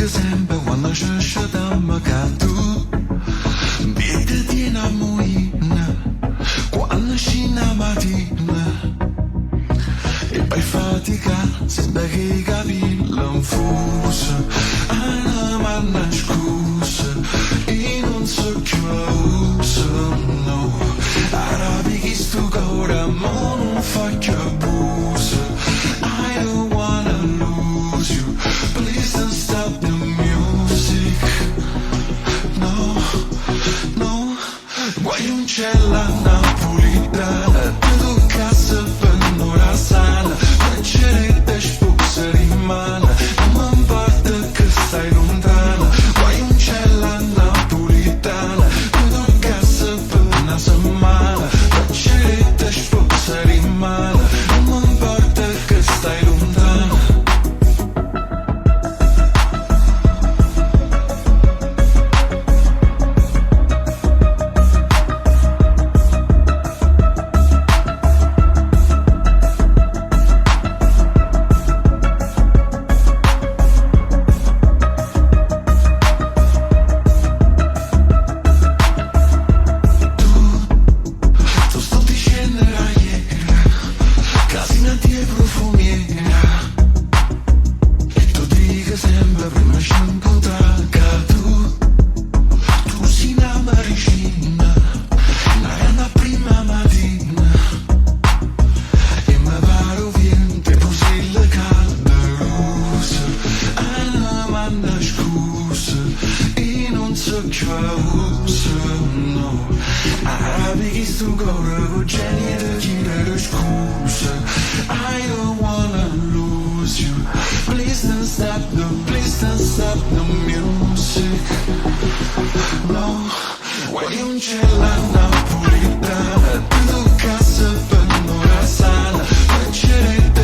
dico sempre quando ci dammo che tu vedi di una moina quando scina mattina e poi fatica sembra che i capelli infuso una manna scusa e non so più a uso no arabi che sto cuore ma non fa più abuso I don't wanna lose you please don't stop the music no no vuoi un cielo a napolitana tu casa per un'ora sana faccerete spuzza rimane non mi importa che stai lontana vuoi un cielo a napolitana tu casa per una settimana faccerete spuzza rimane non mi importa che stai lontana. Tu sto dicendo ieri casina di profumiera e tu dici sempre prima ci incontrare tu sei una maricina una prima mattina e mi paro viente pusilla calderosa una manna scusa e non so più a uso no arabi che sto cuore con genere girare scusa I don't wanna lose you please don't stop the music no vuoi un cielo a napolitana tu casa per un'ora sana faccerete